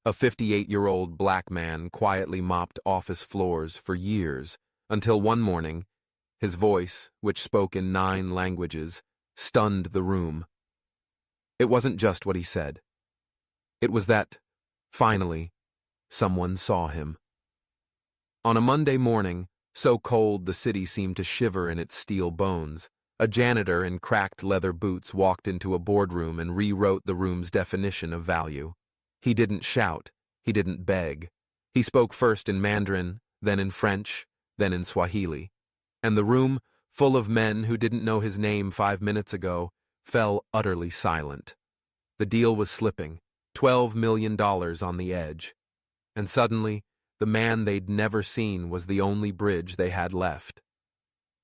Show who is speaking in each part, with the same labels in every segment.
Speaker 1: A 58-year-old black man quietly mopped office floors for years, until one morning, his voice, which spoke in 9 languages, stunned the room. It wasn't just what he said. It was that, finally, someone saw him. On a Monday morning, so cold the city seemed to shiver in its steel bones, a janitor in cracked leather boots walked into a boardroom and rewrote the room's definition of value. He didn't shout, he didn't beg. He spoke first in Mandarin, then in French, then in Swahili. And the room, full of men who didn't know his name 5 minutes ago, fell utterly silent. The deal was slipping, $12 million on the edge. And suddenly, the man they'd never seen was the only bridge they had left.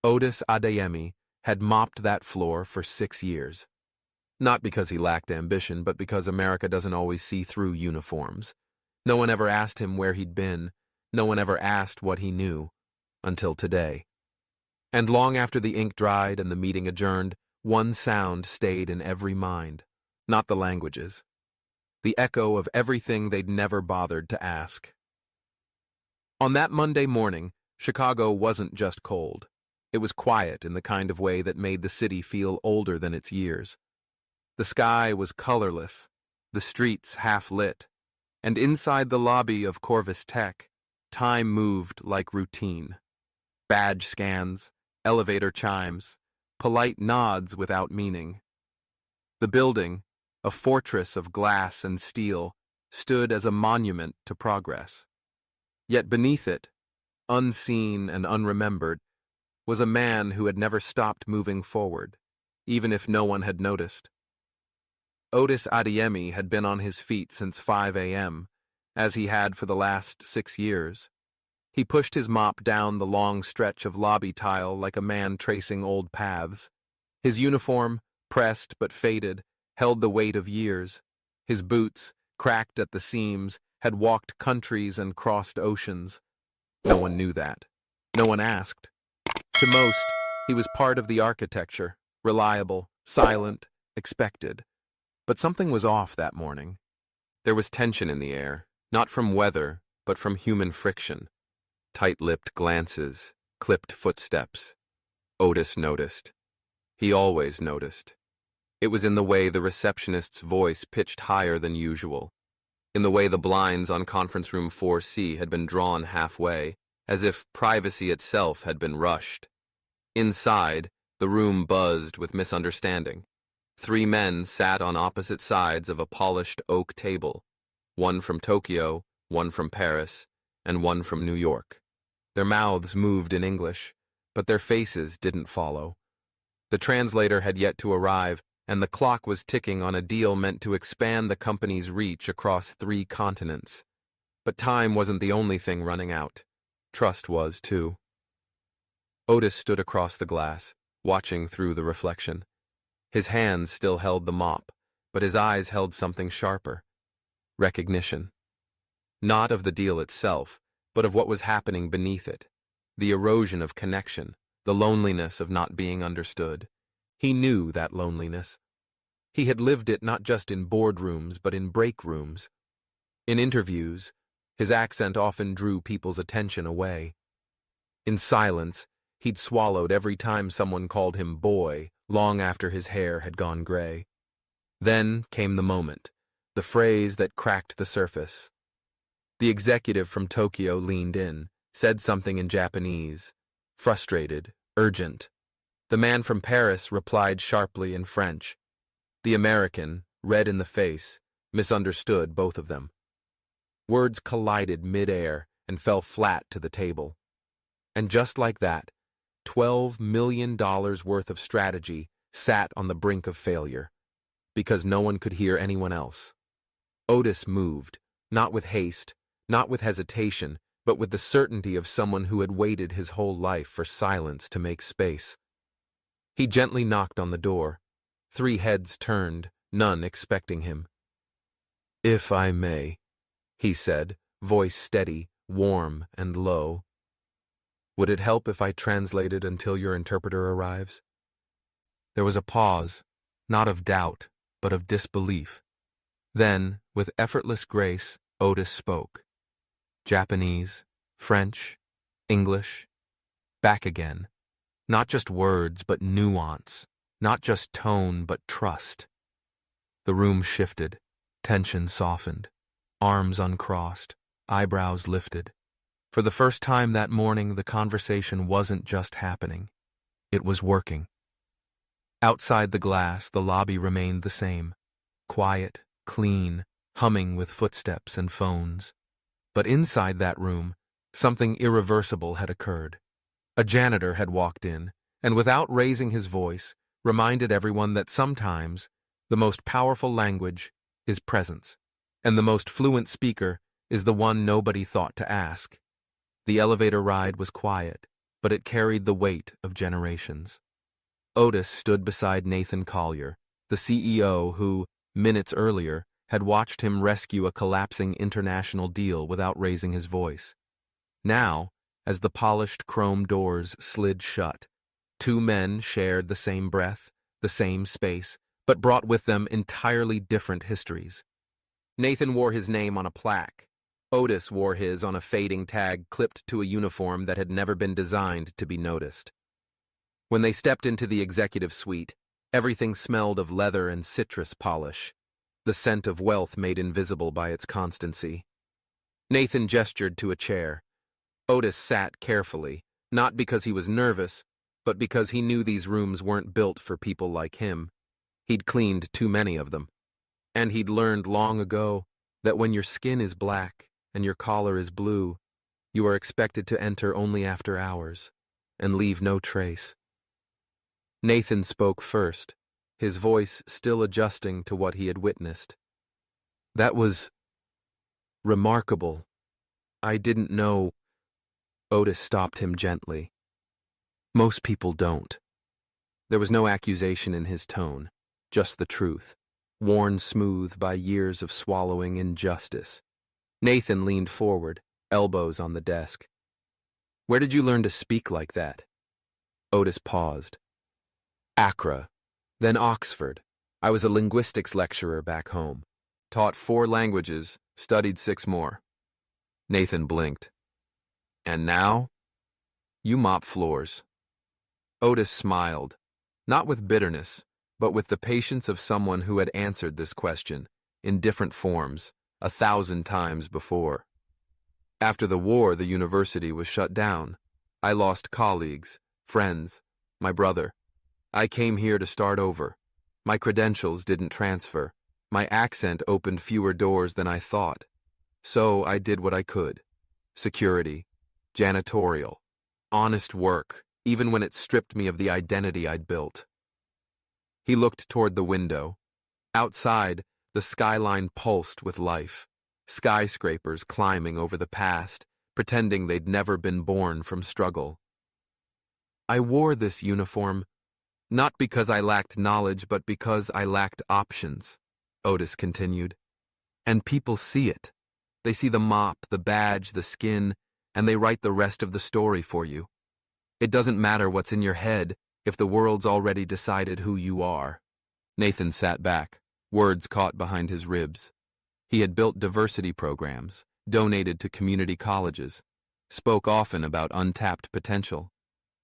Speaker 1: Otis Adeyemi had mopped that floor for 6 years. Not because he lacked ambition, but because America doesn't always see through uniforms. No one ever asked him where he'd been. No one ever asked what he knew. Until today. And long after the ink dried and the meeting adjourned, one sound stayed in every mind. Not the languages. The echo of everything they'd never bothered to ask. On that Monday morning, Chicago wasn't just cold. It was quiet in the kind of way that made the city feel older than its years. The sky was colorless, the streets half-lit, and inside the lobby of Corvus Tech, time moved like routine. Badge scans, elevator chimes, polite nods without meaning. The building, a fortress of glass and steel, stood as a monument to progress. Yet beneath it, unseen and unremembered, was a man who had never stopped moving forward, even if no one had noticed. Otis Adeyemi had been on his feet since 5 a.m., as he had for the last 6 years. He pushed his mop down the long stretch of lobby tile like a man tracing old paths. His uniform, pressed but faded, held the weight of years. His boots, cracked at the seams, had walked countries and crossed oceans. No one knew that. No one asked. To most, he was part of the architecture, reliable, silent, expected. But something was off that morning. There was tension in the air, not from weather, but from human friction. Tight-lipped glances, clipped footsteps. Otis noticed. He always noticed. It was in the way the receptionist's voice pitched higher than usual, in the way the blinds on conference room 4C had been drawn halfway, as if privacy itself had been rushed. Inside, the room buzzed with misunderstanding. 3 men sat on opposite sides of a polished oak table, one from Tokyo, one from Paris, and one from New York. Their mouths moved in English, but their faces didn't follow. The translator had yet to arrive, and the clock was ticking on a deal meant to expand the company's reach across 3 continents. But time wasn't the only thing running out. Trust was, too. Otis stood across the glass, watching through the reflection. His hands still held the mop, but his eyes held something sharper. Recognition. Not of the deal itself, but of what was happening beneath it. The erosion of connection, the loneliness of not being understood. He knew that loneliness. He had lived it not just in boardrooms, but in break rooms. In interviews, his accent often drew people's attention away. In silence, he'd swallowed every time someone called him boy, long after his hair had gone gray. Then came the moment, the phrase that cracked the surface. The executive from Tokyo leaned in, said something in Japanese, frustrated, urgent. The man from Paris replied sharply in French. The American, red in the face, misunderstood both of them. Words collided mid-air and fell flat to the table. And just like that, $12 million worth of strategy sat on the brink of failure, because no one could hear anyone else. Otis moved, not with haste, not with hesitation, but with the certainty of someone who had waited his whole life for silence to make space. He gently knocked on the door. 3 heads turned, none expecting him. "If I may," he said, voice steady, warm, and low. "Would it help if I translated until your interpreter arrives?" There was a pause, not of doubt, but of disbelief. Then, with effortless grace, Otis spoke. Japanese, French, English, back again. Not just words, but nuance. Not just tone, but trust. The room shifted. Tension softened. Arms uncrossed. Eyebrows lifted. For the first time that morning, the conversation wasn't just happening. It was working. Outside the glass, the lobby remained the same. Quiet, clean, humming with footsteps and phones. But inside that room, something irreversible had occurred. A janitor had walked in, and without raising his voice, reminded everyone that sometimes the most powerful language is presence, and the most fluent speaker is the one nobody thought to ask. The elevator ride was quiet, but it carried the weight of generations. Otis stood beside Nathan Collier, the CEO who, minutes earlier, had watched him rescue a collapsing international deal without raising his voice. Now, as the polished chrome doors slid shut, two men shared the same breath, the same space, but brought with them entirely different histories. Nathan wore his name on a plaque. Otis wore his on a fading tag clipped to a uniform that had never been designed to be noticed. When they stepped into the executive suite, everything smelled of leather and citrus polish, the scent of wealth made invisible by its constancy. Nathan gestured to a chair. Otis sat carefully, not because he was nervous, but because he knew these rooms weren't built for people like him. He'd cleaned too many of them. And he'd learned long ago that when your skin is black and your collar is blue, you are expected to enter only after hours and leave no trace. Nathan spoke first, his voice still adjusting to what he had witnessed. That was remarkable. I didn't know. Otis stopped him gently. Most people don't. There was no accusation in his tone, just the truth, worn smooth by years of swallowing injustice. Nathan leaned forward, elbows on the desk. Where did you learn to speak like that? Otis paused. Accra, then Oxford. I was a linguistics lecturer back home. Taught 4 languages, studied 6 more. Nathan blinked. And now? You mop floors. Otis smiled, not with bitterness, but with the patience of someone who had answered this question, in different forms, 1,000 times before. After the war, the university was shut down. I lost colleagues, friends, my brother. I came here to start over. My credentials didn't transfer. My accent opened fewer doors than I thought. So I did what I could. Security, janitorial, honest work, even when it stripped me of the identity I'd built. He looked toward the window. Outside, the skyline pulsed with life. Skyscrapers climbing over the past, pretending they'd never been born from struggle. I wore this uniform not because I lacked knowledge, but because I lacked options, Otis continued. And people see it. They see the mop, the badge, the skin, and they write the rest of the story for you. It doesn't matter what's in your head if the world's already decided who you are. Nathan sat back, words caught behind his ribs. He had built diversity programs, donated to community colleges, spoke often about untapped potential.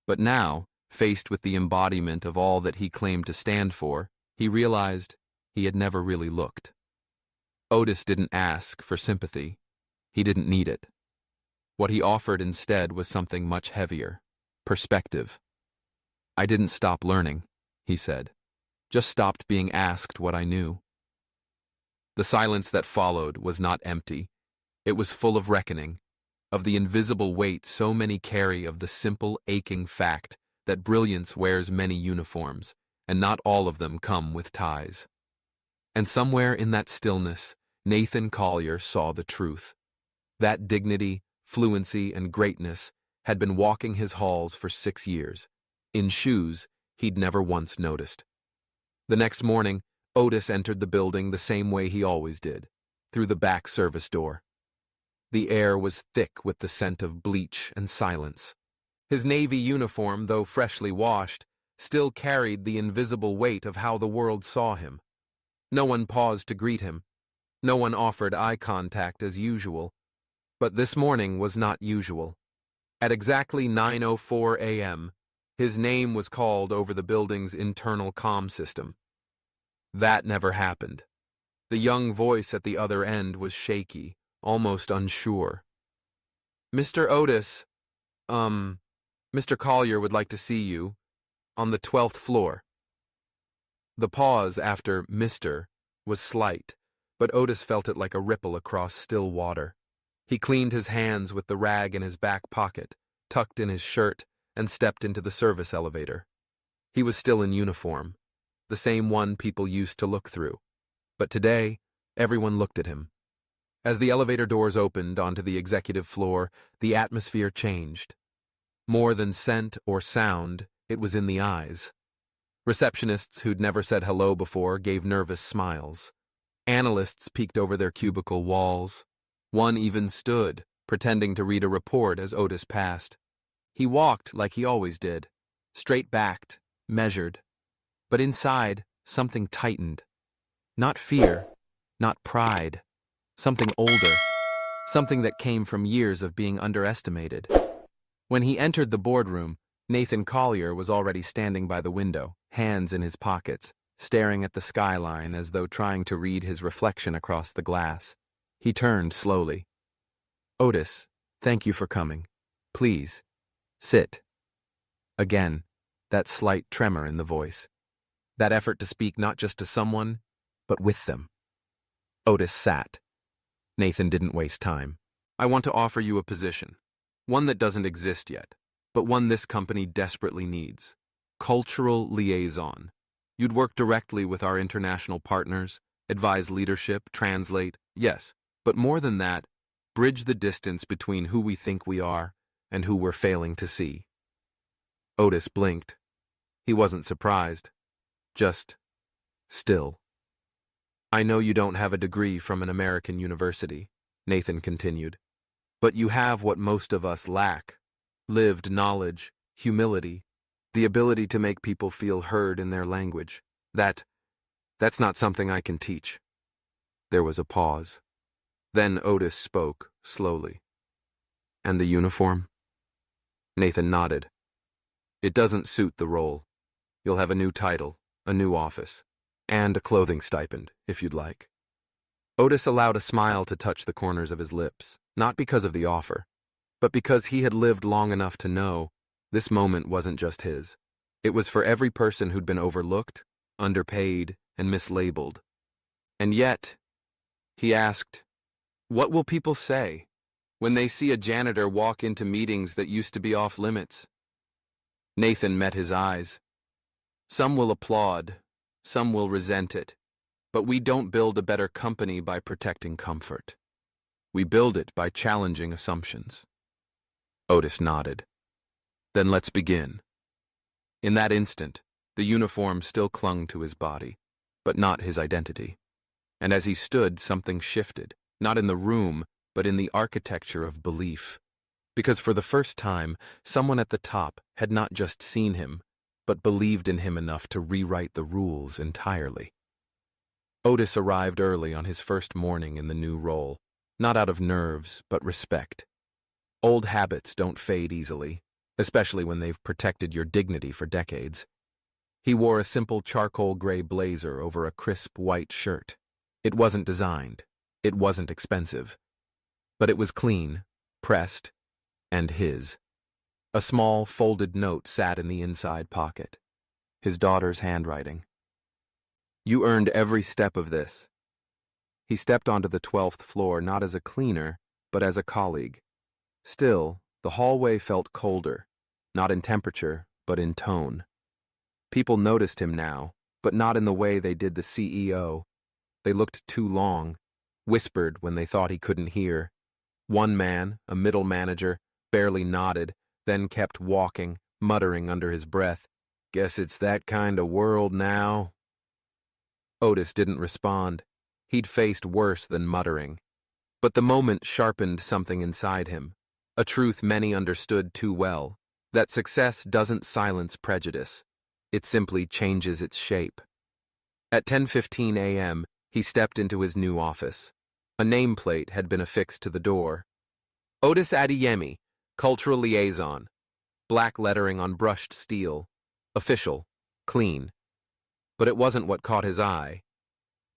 Speaker 1: But now, faced with the embodiment of all that he claimed to stand for, he realized he had never really looked. Otis didn't ask for sympathy. He didn't need it. What he offered instead was something much heavier: perspective. I didn't stop learning, he said. Just stopped being asked what I knew. The silence that followed was not empty. It was full of reckoning, of the invisible weight so many carry of the simple, aching fact that brilliance wears many uniforms, and not all of them come with ties. And somewhere in that stillness, Nathan Collier saw the truth. That dignity, fluency, and greatness had been walking his halls for 6 years, in shoes he'd never once noticed. The next morning, Otis entered the building the same way he always did, through the back service door. The air was thick with the scent of bleach and silence. His navy uniform, though freshly washed, still carried the invisible weight of how the world saw him. No one paused to greet him. No one offered eye contact as usual, but this morning was not usual. At exactly 9:04 a.m., his name was called over the building's internal comm system. That never happened. The young voice at the other end was shaky, almost unsure. "Mr. Otis, Mr. Collier would like to see you, on the 12th floor." The pause after "Mr." was slight, but Otis felt it like a ripple across still water. He cleaned his hands with the rag in his back pocket, tucked in his shirt, and stepped into the service elevator. He was still in uniform, the same one people used to look through. But today, everyone looked at him. As the elevator doors opened onto the executive floor, the atmosphere changed. More than scent or sound, it was in the eyes. Receptionists who'd never said hello before gave nervous smiles. Analysts peeked over their cubicle walls. One even stood, pretending to read a report as Otis passed. He walked like he always did, straight-backed, measured. But inside, something tightened. Not fear, not pride. Something older, something that came from years of being underestimated. When he entered the boardroom, Nathan Collier was already standing by the window, hands in his pockets, staring at the skyline as though trying to read his reflection across the glass. He turned slowly. "Otis, thank you for coming. Please, sit." Again, that slight tremor in the voice. That effort to speak not just to someone, but with them. Otis sat. Nathan didn't waste time. "I want to offer you a position. One that doesn't exist yet, but one this company desperately needs. Cultural liaison. You'd work directly with our international partners, advise leadership, translate, yes, but more than that, bridge the distance between who we think we are and who we're failing to see." Otis blinked. He wasn't surprised. Just still. "I know you don't have a degree from an American university," Nathan continued, "but you have what most of us lack: lived knowledge, humility, the ability to make people feel heard in their language. That's not something I can teach." There was a pause. Then Otis spoke, slowly. "And the uniform?" Nathan nodded. "It doesn't suit the role. You'll have a new title, a new office, and a clothing stipend, if you'd like." Otis allowed a smile to touch the corners of his lips, not because of the offer, but because he had lived long enough to know this moment wasn't just his. It was for every person who'd been overlooked, underpaid, and mislabeled. And yet, he asked, "What will people say when they see a janitor walk into meetings that used to be off limits?" Nathan met his eyes. "Some will applaud, some will resent it, but we don't build a better company by protecting comfort. We build it by challenging assumptions." Otis nodded. "Then let's begin." In that instant, the uniform still clung to his body, but not his identity. And as he stood, something shifted, not in the room, but in the architecture of belief. Because for the first time, someone at the top had not just seen him, but believed in him enough to rewrite the rules entirely. Otis arrived early on his first morning in the new role, not out of nerves, but respect. Old habits don't fade easily, especially when they've protected your dignity for decades. He wore a simple charcoal gray blazer over a crisp white shirt. It wasn't designed. It wasn't expensive. But it was clean, pressed, and his. A small, folded note sat in the inside pocket. His daughter's handwriting. "You earned every step of this." He stepped onto the 12th floor not as a cleaner, but as a colleague. Still, the hallway felt colder, not in temperature, but in tone. People noticed him now, but not in the way they did the CEO. They looked too long, whispered when they thought he couldn't hear. One man, a middle manager, barely nodded, then kept walking, muttering under his breath, "Guess it's that kind of world now." Otis didn't respond. He'd faced worse than muttering. But the moment sharpened something inside him, a truth many understood too well, that success doesn't silence prejudice. It simply changes its shape. At 10:15 a.m., He stepped into his new office. A nameplate had been affixed to the door. Otis Adeyemi, Cultural Liaison. Black lettering on brushed steel. Official. Clean. But it wasn't what caught his eye.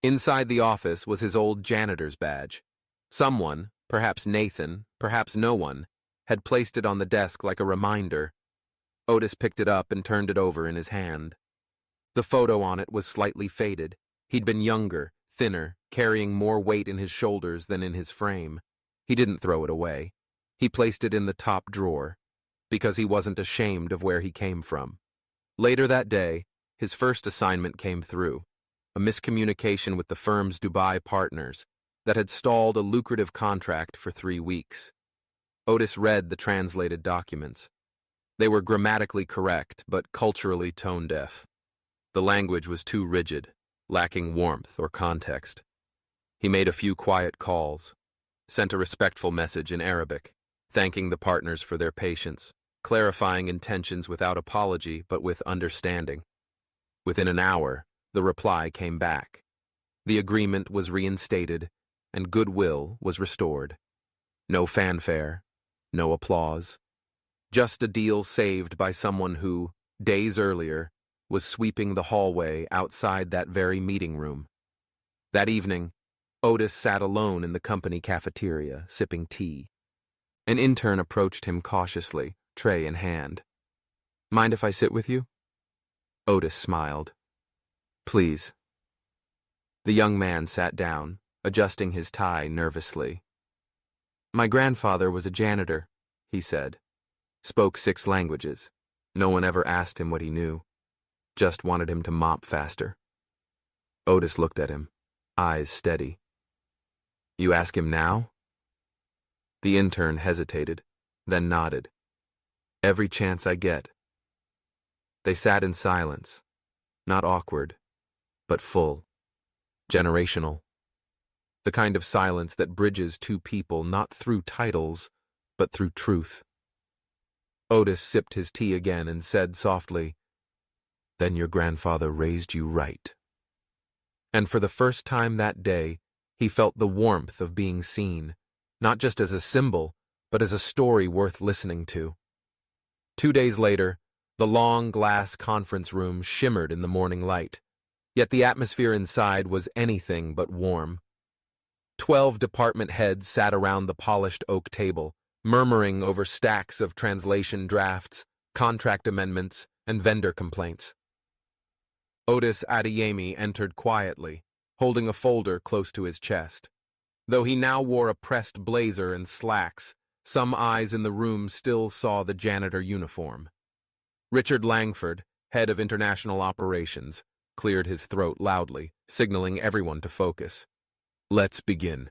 Speaker 1: Inside the office was his old janitor's badge. Someone, perhaps Nathan, perhaps no one, had placed it on the desk like a reminder. Otis picked it up and turned it over in his hand. The photo on it was slightly faded. He'd been younger, thinner, carrying more weight in his shoulders than in his frame. He didn't throw it away. He placed it in the top drawer, because he wasn't ashamed of where he came from. Later that day, his first assignment came through, a miscommunication with the firm's Dubai partners that had stalled a lucrative contract for 3 weeks. Otis read the translated documents. They were grammatically correct, but culturally tone-deaf. The language was too rigid, lacking warmth or context. He made a few quiet calls, sent a respectful message in Arabic, thanking the partners for their patience, clarifying intentions without apology but with understanding. Within an hour, the reply came back. The agreement was reinstated, and goodwill was restored. No fanfare, no applause. Just a deal saved by someone who, days earlier, was sweeping the hallway outside that very meeting room. That evening, Otis sat alone in the company cafeteria, sipping tea. An intern approached him cautiously, tray in hand. "Mind if I sit with you?" Otis smiled. "Please." The young man sat down, adjusting his tie nervously. "My grandfather was a janitor," he said. "Spoke 6 languages. No one ever asked him what he knew. Just wanted him to mop faster." Otis looked at him, eyes steady. "You ask him now?" The intern hesitated, then nodded. "Every chance I get." They sat in silence, not awkward, but full, generational. The kind of silence that bridges two people not through titles, but through truth. Otis sipped his tea again and said softly, "Then your grandfather raised you right." And for the first time that day, he felt the warmth of being seen, not just as a symbol, but as a story worth listening to. 2 days later, the long glass conference room shimmered in the morning light, yet the atmosphere inside was anything but warm. 12 department heads sat around the polished oak table, murmuring over stacks of translation drafts, contract amendments, and vendor complaints. Otis Adeyemi entered quietly, holding a folder close to his chest. Though he now wore a pressed blazer and slacks, some eyes in the room still saw the janitor uniform. Richard Langford, head of international operations, cleared his throat loudly, signaling everyone to focus. "Let's begin.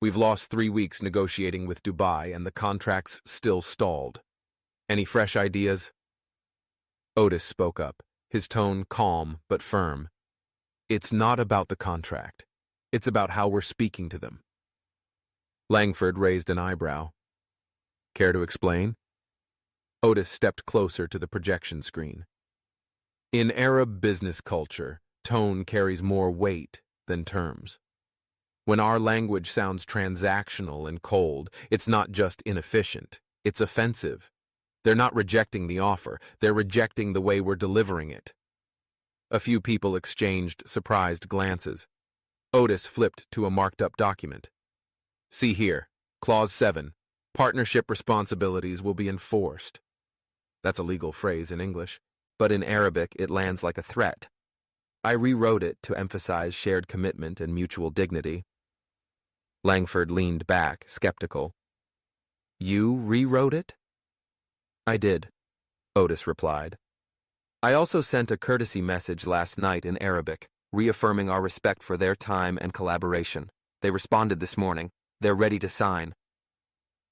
Speaker 1: We've lost 3 weeks negotiating with Dubai and the contract's still stalled. Any fresh ideas?" Otis spoke up, his tone calm but firm. "It's not about the contract. It's about how we're speaking to them." Langford raised an eyebrow. "Care to explain?" Otis stepped closer to the projection screen. In Arab business culture, tone carries more weight than terms. When our language sounds transactional and cold, it's not just inefficient, it's offensive. They're not rejecting the offer, they're rejecting the way we're delivering it. A few people exchanged surprised glances. Otis flipped to a marked-up document. "See here, Clause 7. Partnership responsibilities will be enforced." That's a legal phrase in English, but in Arabic it lands like a threat. I rewrote it to emphasize shared commitment and mutual dignity. Langford leaned back, skeptical. "You rewrote it?" "I did," Otis replied. "I also sent a courtesy message last night in Arabic, reaffirming our respect for their time and collaboration. They responded this morning. They're ready to sign."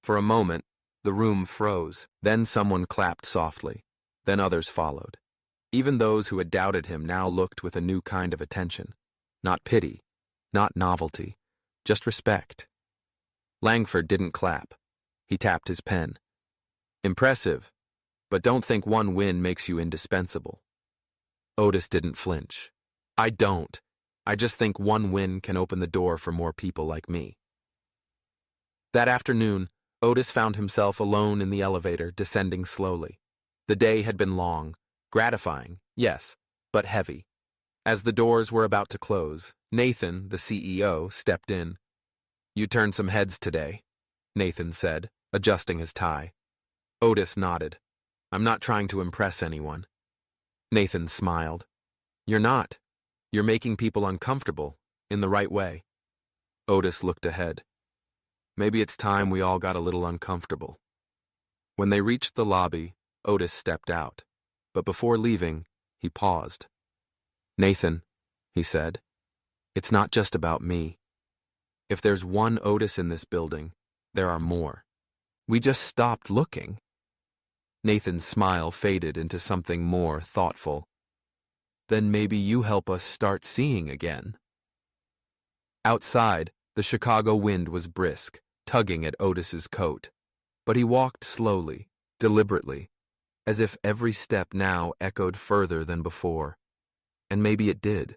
Speaker 1: For a moment, the room froze. Then someone clapped softly. Then others followed. Even those who had doubted him now looked with a new kind of attention. Not pity, not novelty, just respect. Langford didn't clap. He tapped his pen. "Impressive, but don't think one win makes you indispensable." Otis didn't flinch. "I don't. I just think one win can open the door for more people like me. That afternoon, Otis found himself alone in the elevator, descending slowly. The day had been long, gratifying, yes, but heavy. As the doors were about to close, Nathan, the CEO, stepped in. "You turned some heads today," Nathan said, adjusting his tie. Otis nodded. "I'm not trying to impress anyone." Nathan smiled. "You're not. You're making people uncomfortable, in the right way." Otis looked ahead. Maybe it's time we all got a little uncomfortable. When they reached the lobby, Otis stepped out. But before leaving, he paused. "Nathan," he said, "it's not just about me. If there's one Otis in this building, there are more. We just stopped looking." Nathan's smile faded into something more thoughtful. "Then maybe you help us start seeing again." Outside, the Chicago wind was brisk, tugging at Otis's coat. But he walked slowly, deliberately, as if every step now echoed further than before. And maybe it did,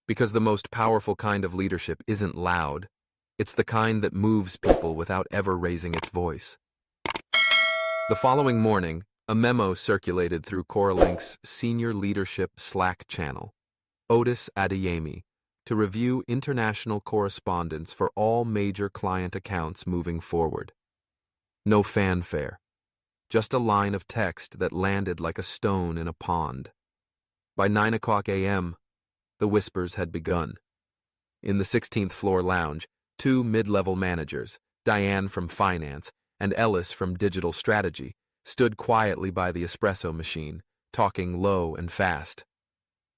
Speaker 1: because the most powerful kind of leadership isn't loud. It's the kind that moves people without ever raising its voice. The following morning, a memo circulated through Coralink's senior leadership Slack channel. Otis Adeyemi, to review international correspondence for all major client accounts moving forward. No fanfare, just a line of text that landed like a stone in a pond. By 9 a.m., the whispers had begun. In the 16th floor lounge, two mid-level managers, Diane from finance and Ellis from digital strategy, stood quietly by the espresso machine, talking low and fast.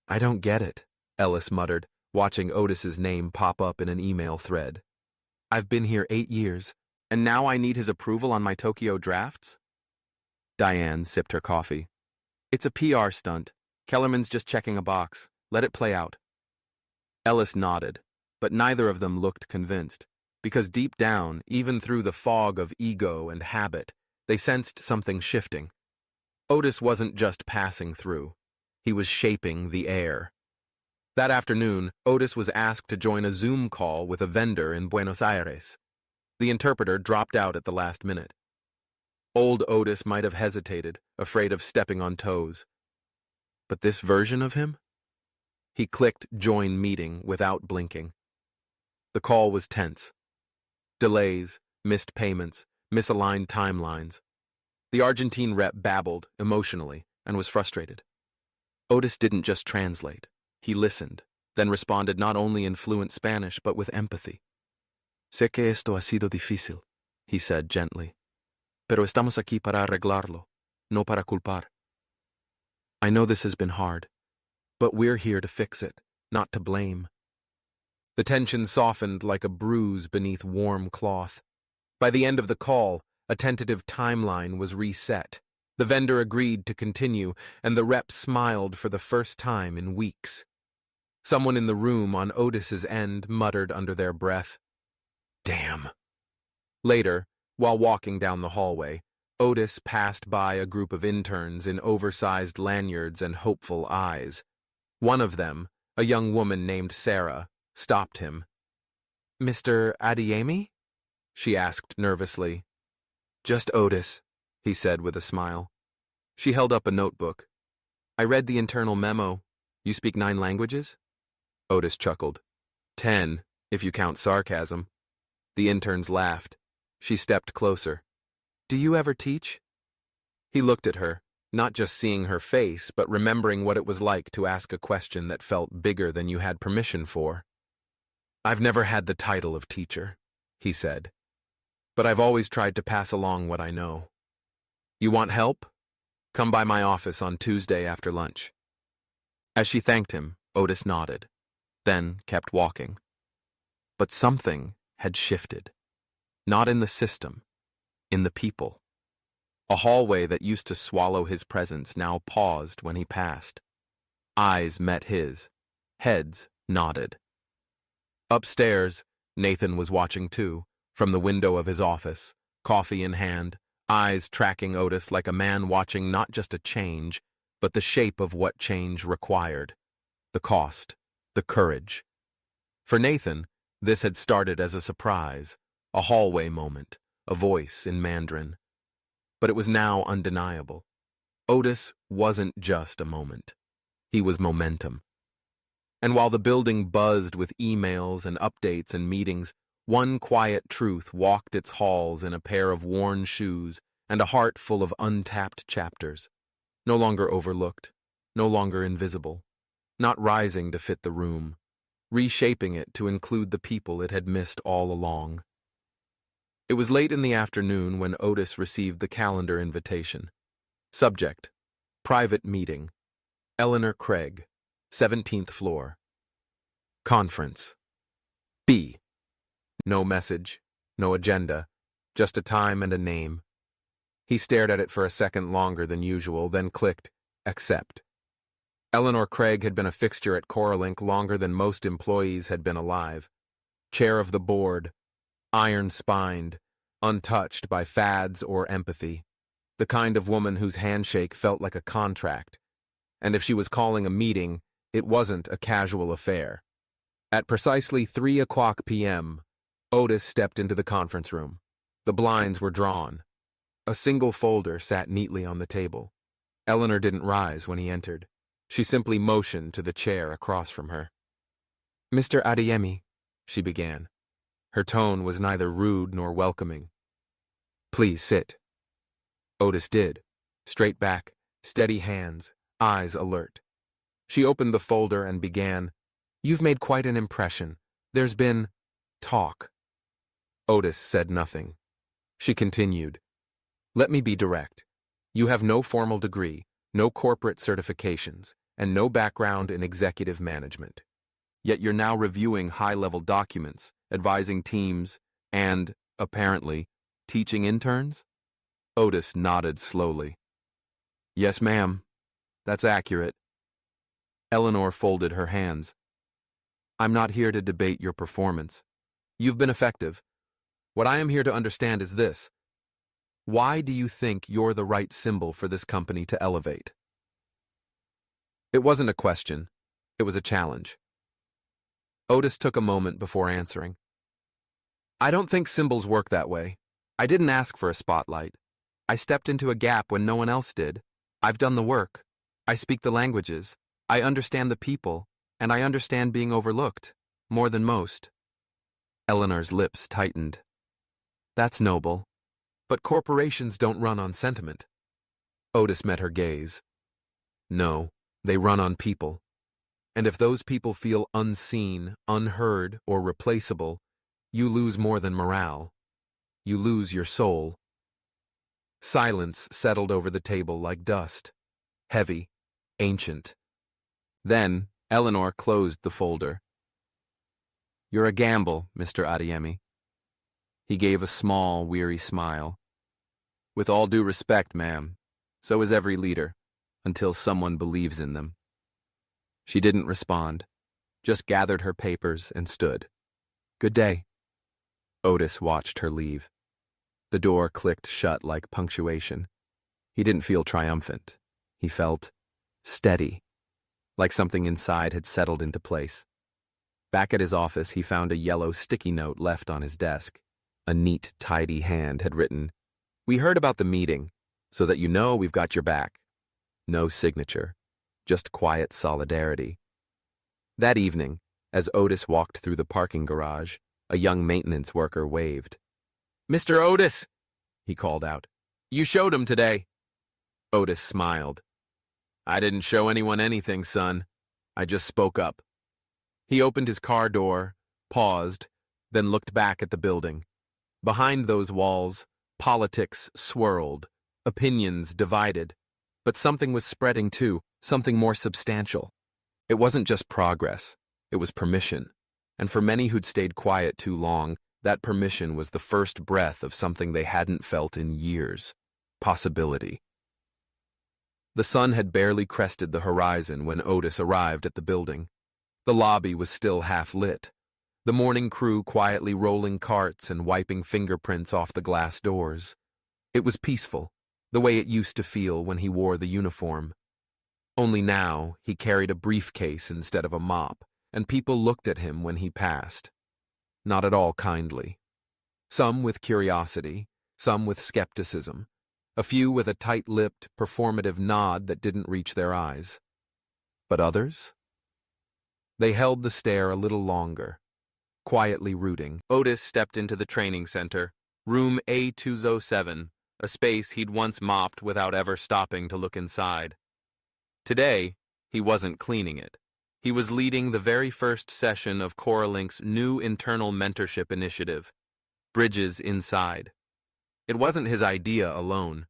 Speaker 1: "I don't get it," Ellis muttered, watching Otis's name pop up in an email thread. "I've been here 8 years, and now I need his approval on my Tokyo drafts?" Diane sipped her coffee. "It's a PR stunt. Kellerman's just checking a box. Let it play out." Ellis nodded, but neither of them looked convinced, because deep down, even through the fog of ego and habit, they sensed something shifting. Otis wasn't just passing through. He was shaping the air. That afternoon, Otis was asked to join a Zoom call with a vendor in Buenos Aires. The interpreter dropped out at the last minute. Old Otis might have hesitated, afraid of stepping on toes. But this version of him? He clicked Join Meeting without blinking. The call was tense. Delays, missed payments, misaligned timelines. The Argentine rep babbled, emotionally, and was frustrated. Otis didn't just translate. He listened, then responded not only in fluent Spanish but with empathy. "Sé que esto ha sido difícil," he said gently. "Pero estamos aquí para arreglarlo, no para culpar." "I know this has been hard, but we're here to fix it, not to blame." The tension softened like a bruise beneath warm cloth. By the end of the call, a tentative timeline was reset. The vendor agreed to continue, and the rep smiled for the first time in weeks. Someone in the room on Otis's end muttered under their breath, "Damn." Later, while walking down the hallway, Otis passed by a group of interns in oversized lanyards and hopeful eyes. One of them, a young woman named Sarah, stopped him. "Mr. Adeyemi?" she asked nervously. "Just Otis," he said with a smile. She held up a notebook. "I read the internal memo. You speak 9 languages?" Otis chuckled. 10, if you count sarcasm. The interns laughed. She stepped closer. "Do you ever teach?" He looked at her, not just seeing her face, but remembering what it was like to ask a question that felt bigger than you had permission for. "I've never had the title of teacher," he said. "But I've always tried to pass along what I know. You want help? Come by my office on Tuesday after lunch." As she thanked him, Otis nodded, then kept walking. But something had shifted. Not in the system, in the people. A hallway that used to swallow his presence now paused when he passed. Eyes met his. Heads nodded. Upstairs, Nathan was watching too, from the window of his office, coffee in hand, eyes tracking Otis like a man watching not just a change, but the shape of what change required. The cost, the courage, For Nathan, this had started as a surprise, a hallway moment, a voice in Mandarin. But it was now undeniable. Otis wasn't just a moment. He was momentum. And while the building buzzed with emails and updates and meetings, one quiet truth walked its halls in a pair of worn shoes and a heart full of untapped chapters. No longer overlooked, no longer invisible, not rising to fit the room, reshaping it to include the people it had missed all along. It was late in the afternoon when Otis received the calendar invitation. Subject: Private Meeting. Eleanor Craig, 17th floor. Conference. B. No message, no agenda, just a time and a name. He stared at it for a second longer than usual, then clicked accept. Eleanor Craig had been a fixture at Coralink longer than most employees had been alive. Chair of the board, iron-spined, untouched by fads or empathy. The kind of woman whose handshake felt like a contract. And if she was calling a meeting, it wasn't a casual affair. At precisely 3:00 p.m., Otis stepped into the conference room. The blinds were drawn. A single folder sat neatly on the table. Eleanor didn't rise when he entered. She simply motioned to the chair across from her. "Mr. Adeyemi," she began. Her tone was neither rude nor welcoming. "Please sit." Otis did. Straight back, steady hands, eyes alert. She opened the folder and began, "You've made quite an impression. There's been talk." Otis said nothing. She continued, "Let me be direct. You have no formal degree, no corporate certifications, and no background in executive management. Yet you're now reviewing high-level documents, advising teams, and, apparently, teaching interns?" Otis nodded slowly. "Yes, ma'am. That's accurate." Eleanor folded her hands. "I'm not here to debate your performance. You've been effective. What I am here to understand is this. Why do you think you're the right symbol for this company to elevate?" It wasn't a question. It was a challenge. Otis took a moment before answering. "I don't think symbols work that way. I didn't ask for a spotlight. I stepped into a gap when no one else did. I've done the work. I speak the languages. I understand the people, and I understand being overlooked, more than most." Eleanor's lips tightened. "That's noble. But corporations don't run on sentiment." Otis met her gaze. "No, they run on people. And if those people feel unseen, unheard, or replaceable, you lose more than morale. You lose your soul." Silence settled over the table like dust. Heavy, ancient. Then Eleanor closed the folder. "You're a gamble, Mr. Adeyemi." He gave a small, weary smile. "With all due respect, ma'am, so is every leader, until someone believes in them." She didn't respond, just gathered her papers and stood. "Good day." Otis watched her leave. The door clicked shut like punctuation. He didn't feel triumphant. He felt steady, like something inside had settled into place. Back at his office, he found a yellow sticky note left on his desk. A neat, tidy hand had written, "We heard about the meeting, so that you know we've got your back." No signature, just quiet solidarity. That evening, as Otis walked through the parking garage, a young maintenance worker waved. "Mr. Otis," he called out. "You showed him today." Otis smiled. "I didn't show anyone anything, son. I just spoke up." He opened his car door, paused, then looked back at the building. Behind those walls, politics swirled, opinions divided. But something was spreading too, something more substantial. It wasn't just progress, it was permission. And for many who'd stayed quiet too long, that permission was the first breath of something they hadn't felt in years. Possibility. The sun had barely crested the horizon when Otis arrived at the building. The lobby was still half lit. The morning crew quietly rolling carts and wiping fingerprints off the glass doors. It was peaceful, the way it used to feel when he wore the uniform. Only now, he carried a briefcase instead of a mop, and people looked at him when he passed. Not at all kindly. Some with curiosity, some with skepticism, a few with a tight-lipped, performative nod that didn't reach their eyes. But others? They held the stare a little longer, quietly rooting. Otis stepped into the training center, room A207, a space he'd once mopped without ever stopping to look inside. Today, he wasn't cleaning it. He was leading the very first session of Coralink's new internal mentorship initiative, Bridges Inside. It wasn't his idea alone.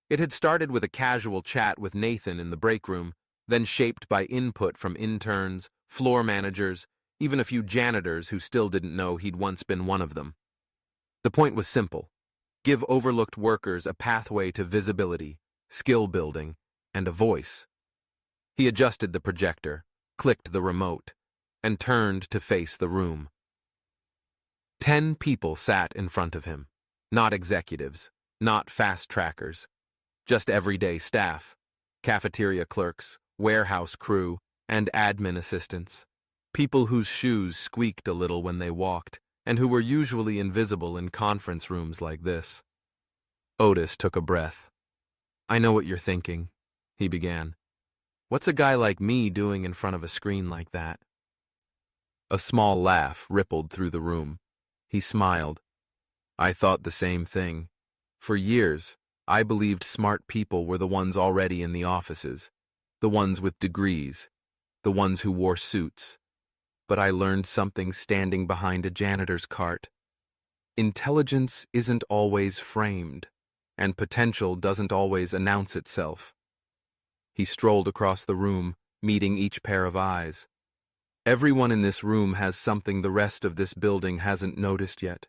Speaker 1: It had started with a casual chat with Nathan in the break room, then shaped by input from interns, floor managers, even a few janitors who still didn't know he'd once been one of them. The point was simple: give overlooked workers a pathway to visibility, skill building, and a voice. He adjusted the projector, clicked the remote, and turned to face the room. 10 people sat in front of him. Not executives, not fast trackers, just everyday staff, cafeteria clerks, warehouse crew, and admin assistants. People whose shoes squeaked a little when they walked, and who were usually invisible in conference rooms like this. Otis took a breath. "I know what you're thinking," he began. "What's a guy like me doing in front of a screen like that?" A small laugh rippled through the room. He smiled. "I thought the same thing. For years, I believed smart people were the ones already in the offices, the ones with degrees, the ones who wore suits. But I learned something standing behind a janitor's cart. Intelligence isn't always framed, and potential doesn't always announce itself." He strolled across the room, meeting each pair of eyes. Everyone in this room has something the rest of this building hasn't noticed yet.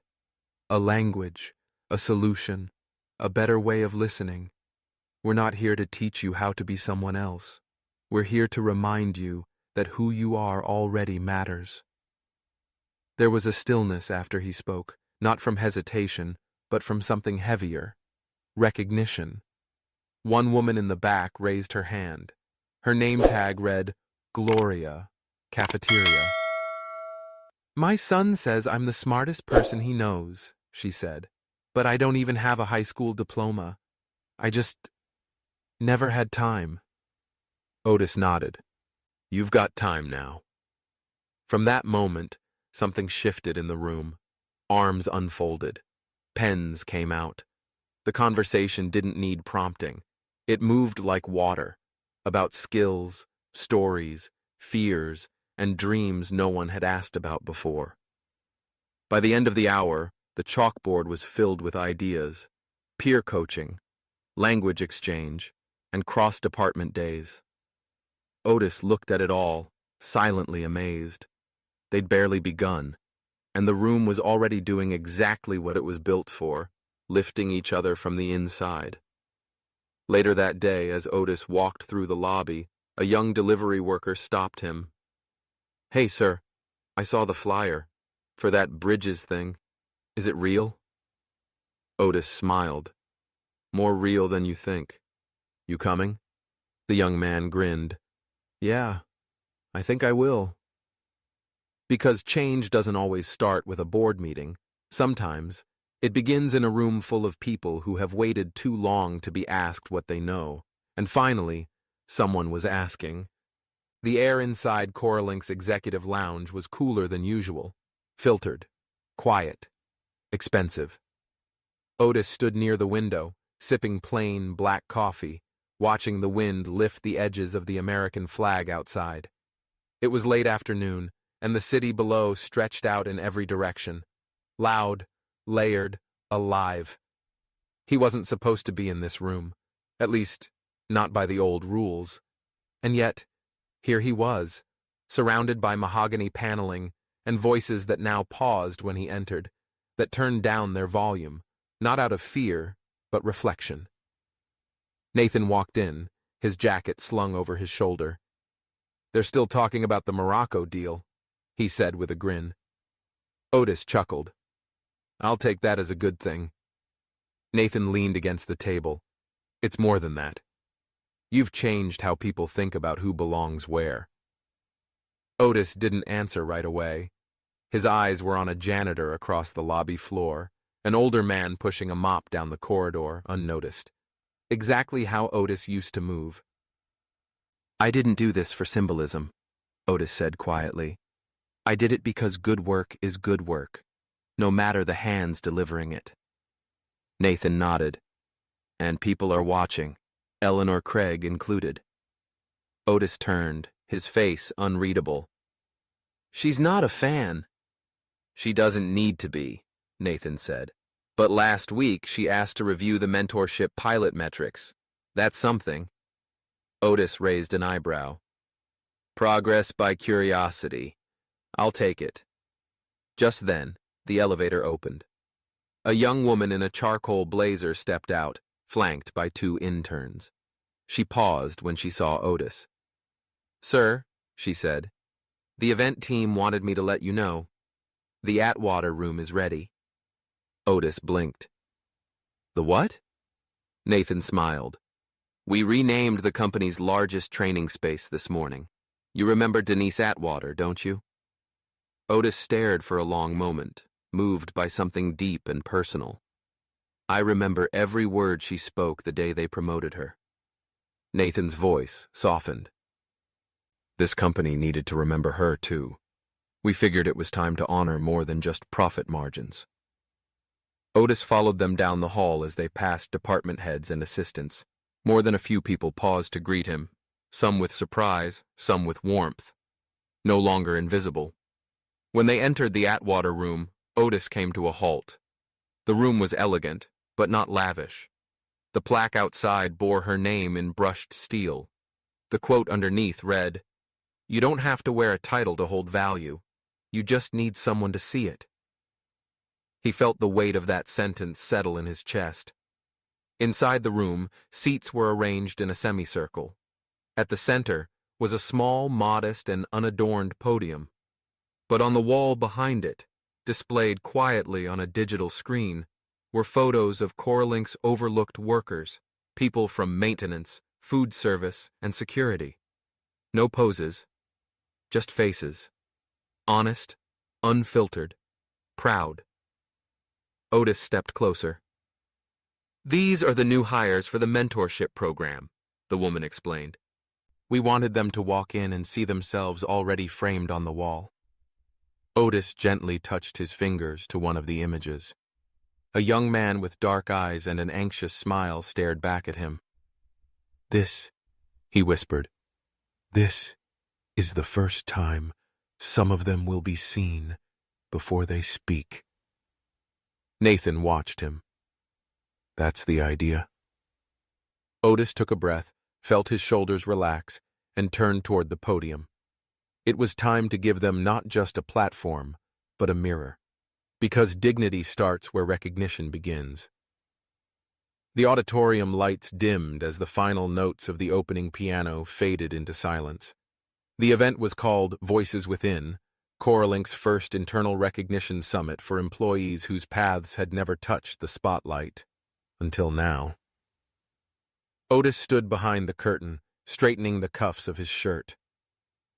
Speaker 1: A language, a solution, a better way of listening. We're not here to teach you how to be someone else. We're here to remind you that who you are already matters. There was a stillness after he spoke, not from hesitation, but from something heavier: recognition. One woman in the back raised her hand. Her name tag read, Gloria, Cafeteria. "My son says I'm the smartest person he knows," she said, "but I don't even have a high school diploma. I just never had time." Otis nodded. "You've got time now." From that moment, something shifted in the room. Arms unfolded. Pens came out. The conversation didn't need prompting. It moved like water, about skills, stories, fears, and dreams no one had asked about before. By the end of the hour, the chalkboard was filled with ideas: peer coaching, language exchange, and cross-department days. Otis looked at it all, silently amazed. They'd barely begun, and the room was already doing exactly what it was built for, lifting each other from the inside. Later that day, as Otis walked through the lobby, a young delivery worker stopped him. "Hey, sir, I saw the flyer for that Bridges thing. Is it real?" Otis smiled. "More real than you think. You coming?" The young man grinned. "Yeah, I think I will." Because change doesn't always start with a board meeting. Sometimes it begins in a room full of people who have waited too long to be asked what they know. And finally, someone was asking. The air inside Coralink's executive lounge was cooler than usual, filtered, quiet, expensive. Otis stood near the window, sipping plain black coffee, watching the wind lift the edges of the American flag outside. It was late afternoon, and the city below stretched out in every direction. Loud, layered, alive. He wasn't supposed to be in this room, at least, not by the old rules. And yet, here he was, surrounded by mahogany paneling and voices that now paused when he entered, that turned down their volume, not out of fear, but reflection. Nathan walked in, his jacket slung over his shoulder. "They're still talking about the Morocco deal," he said with a grin. Otis chuckled. "I'll take that as a good thing." Nathan leaned against the table. "It's more than that. You've changed how people think about who belongs where." Otis didn't answer right away. His eyes were on a janitor across the lobby floor, an older man pushing a mop down the corridor, unnoticed. Exactly how Otis used to move. "I didn't do this for symbolism," Otis said quietly. "I did it because good work is good work, no matter the hands delivering it." Nathan nodded. "And people are watching, Eleanor Craig included." Otis turned, his face unreadable. "She's not a fan." "She doesn't need to be," Nathan said. "But last week she asked to review the mentorship pilot metrics. That's something." Otis raised an eyebrow. "Progress by curiosity. I'll take it." Just then, the elevator opened. A young woman in a charcoal blazer stepped out, flanked by two interns. She paused when she saw Otis. "Sir," she said, "the event team wanted me to let you know. The Atwater room is ready." Otis blinked. "The what?" Nathan smiled. "We renamed the company's largest training space this morning. You remember Denise Atwater, don't you?" Otis stared for a long moment, moved by something deep and personal. "I remember every word she spoke the day they promoted her." Nathan's voice softened. "This company needed to remember her, too. We figured it was time to honor more than just profit margins." Otis followed them down the hall as they passed department heads and assistants. More than a few people paused to greet him, some with surprise, some with warmth. No longer invisible. When they entered the Atwater room, Otis came to a halt. The room was elegant, but not lavish. The plaque outside bore her name in brushed steel. The quote underneath read, "You don't have to wear a title to hold value. You just need someone to see it." He felt the weight of that sentence settle in his chest. Inside the room, seats were arranged in a semicircle. At the center was a small, modest, and unadorned podium. But on the wall behind it, displayed quietly on a digital screen, were photos of Coralink's overlooked workers, people from maintenance, food service, and security. No poses, just faces. Honest, unfiltered, proud. Otis stepped closer. "These are the new hires for the mentorship program," the woman explained. "We wanted them to walk in and see themselves already framed on the wall." Otis gently touched his fingers to one of the images. A young man with dark eyes and an anxious smile stared back at him. "This," he whispered, "this is the first time some of them will be seen before they speak." Nathan watched him. "That's the idea." Otis took a breath, felt his shoulders relax, and turned toward the podium. It was time to give them not just a platform, but a mirror. Because dignity starts where recognition begins. The auditorium lights dimmed as the final notes of the opening piano faded into silence. The event was called Voices Within, Coralink's first internal recognition summit for employees whose paths had never touched the spotlight. Until now. Otis stood behind the curtain, straightening the cuffs of his shirt.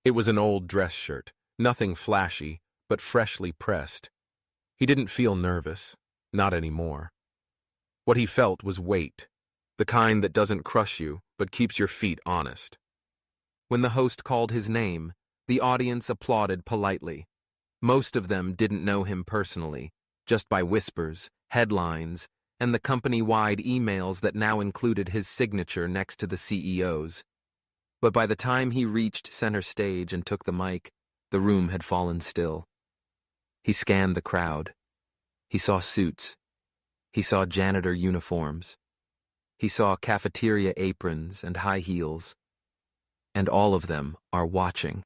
Speaker 1: It was an old dress shirt, nothing flashy, but freshly pressed. He didn't feel nervous, not anymore. What he felt was weight, the kind that doesn't crush you, but keeps your feet honest. When the host called his name, the audience applauded politely. Most of them didn't know him personally, just by whispers, headlines, and the company-wide emails that now included his signature next to the CEO's. But by the time he reached center stage and took the mic, the room had fallen still. He scanned the crowd. He saw suits. He saw janitor uniforms. He saw cafeteria aprons and high heels. And all of them are watching.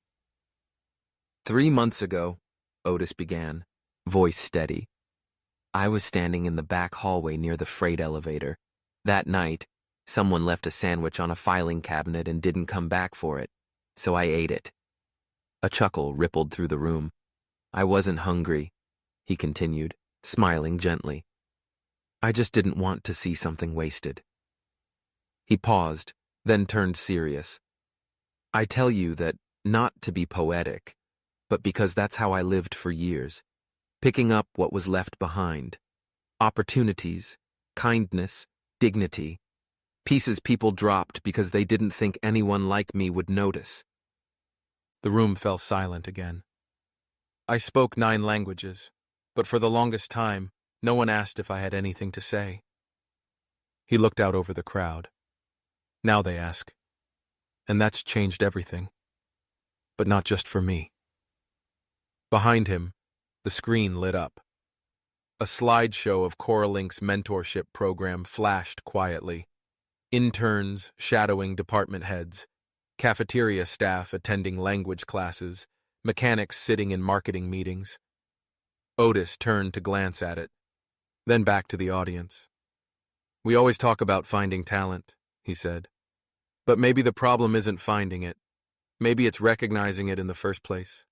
Speaker 1: 3 months ago, Otis began, voice steady. I was standing in the back hallway near the freight elevator. That night, someone left a sandwich on a filing cabinet and didn't come back for it, so I ate it. A chuckle rippled through the room. I wasn't hungry, he continued, smiling gently. I just didn't want to see something wasted. He paused, then turned serious. I tell you that not to be poetic, but because that's how I lived for years, picking up what was left behind. Opportunities, kindness, dignity, pieces people dropped because they didn't think anyone like me would notice. The room fell silent again. I spoke 9 languages, but for the longest time, no one asked if I had anything to say. He looked out over the crowd. Now they ask. And that's changed everything. But not just for me. Behind him, the screen lit up. A slideshow of Coralink's mentorship program flashed quietly. Interns shadowing department heads, cafeteria staff attending language classes, mechanics sitting in marketing meetings. Otis turned to glance at it, then back to the audience. "We always talk about finding talent," he said. "But maybe the problem isn't finding it. Maybe it's recognizing it in the first place."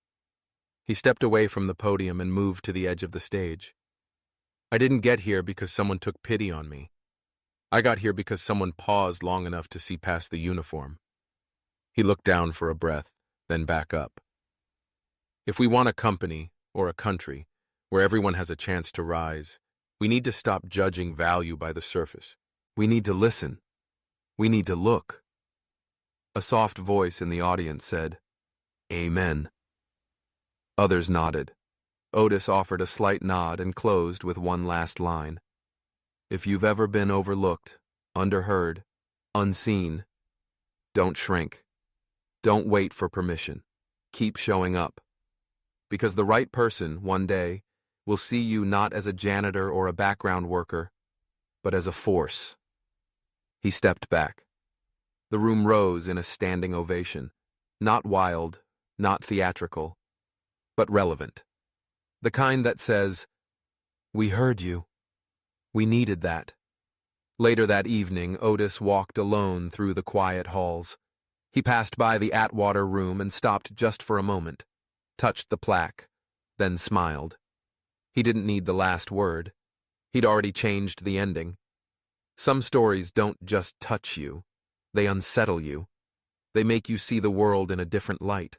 Speaker 1: He stepped away from the podium and moved to the edge of the stage. "I didn't get here because someone took pity on me. I got here because someone paused long enough to see past the uniform." He looked down for a breath, then back up. "If we want a company, or a country, where everyone has a chance to rise, we need to stop judging value by the surface. We need to listen. We need to look." A soft voice in the audience said, "Amen." Others nodded. Otis offered a slight nod and closed with one last line. "If you've ever been overlooked, underheard, unseen, don't shrink. Don't wait for permission. Keep showing up. Because the right person, one day, will see you not as a janitor or a background worker, but as a force." He stepped back. The room rose in a standing ovation, not wild, not theatrical, but relevant. The kind that says, "We heard you. We needed that." Later that evening, Otis walked alone through the quiet halls. He passed by the Atwater room and stopped just for a moment, touched the plaque, then smiled. He didn't need the last word. He'd already changed the ending. Some stories don't just touch you. They unsettle you. They make you see the world in a different light.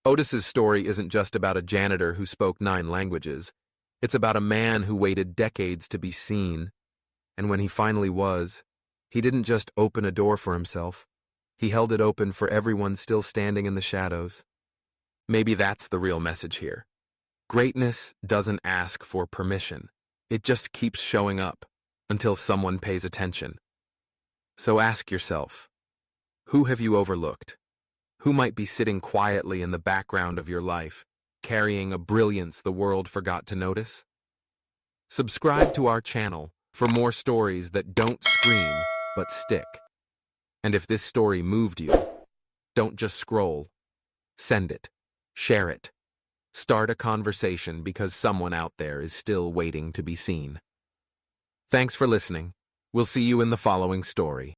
Speaker 1: Otis's story isn't just about a janitor who spoke 9 languages. It's about a man who waited decades to be seen. And when he finally was, he didn't just open a door for himself. He held it open for everyone still standing in the shadows. Maybe that's the real message here. Greatness doesn't ask for permission. It just keeps showing up until someone pays attention. So ask yourself, who have you overlooked? Who might be sitting quietly in the background of your life, carrying a brilliance the world forgot to notice? Subscribe to our channel for more stories that don't scream, but stick. And if this story moved you, don't just scroll. Send it. Share it. Start a conversation because someone out there is still waiting to be seen. Thanks for listening. We'll see you in the following story.